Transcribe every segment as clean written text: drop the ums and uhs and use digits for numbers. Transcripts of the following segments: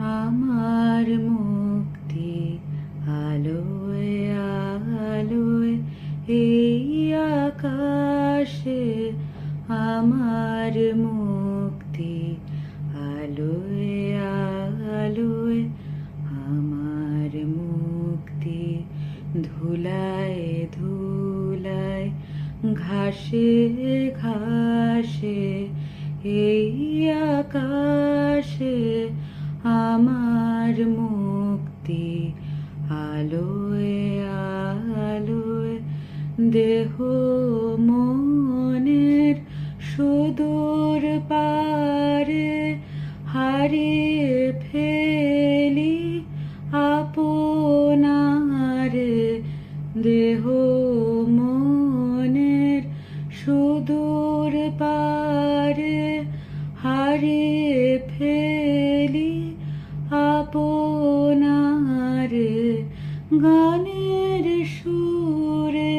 আমার মুক্তি আলোয় আলোয় এই আকাশে আমার মুক্তি আলোয় আলোয় আমার মুক্তি ধুলায় ধুলায় ঘাসে ঘাসে এই আকাশে আমার মুক্তি আলোয় আলোয় দেহ মনের সুদূর পারে হারিয়ে ফেলি আপনারে দেহ মনের সুদূর পারে হারিয়ে ফেলি আপনারে গানের সুরে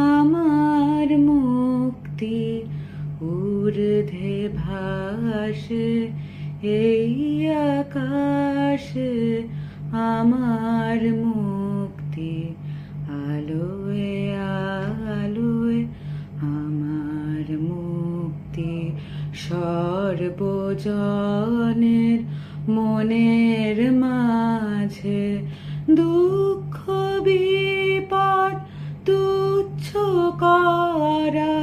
আমার মুক্তি ঊর্ধ্বে ভাসে এই আকাশে আমার মুক্তি আলোয় আলোয় আমার মুক্তি সর্বজনের মনের মাঝে দুঃখ বিপদ তুচ্ছ করা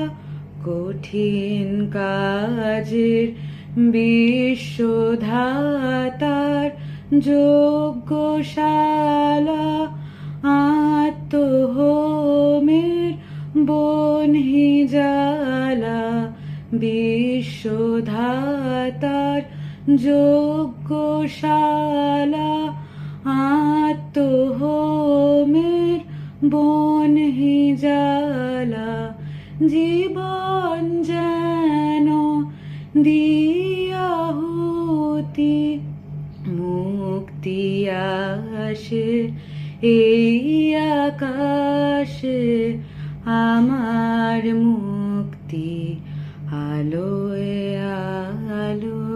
কঠিন কাজের বিশ্বধাতার যজ্ঞশালা আত্মহোমের বনহিজালা বিশ্বধাতার যজ্ঞশালা আত্মহোমের বনহিজালা জীবন যেন দিয়াহুতি মুক্তি আসে এই আকাশে আমার মুক্তি আলোয় আলোয়।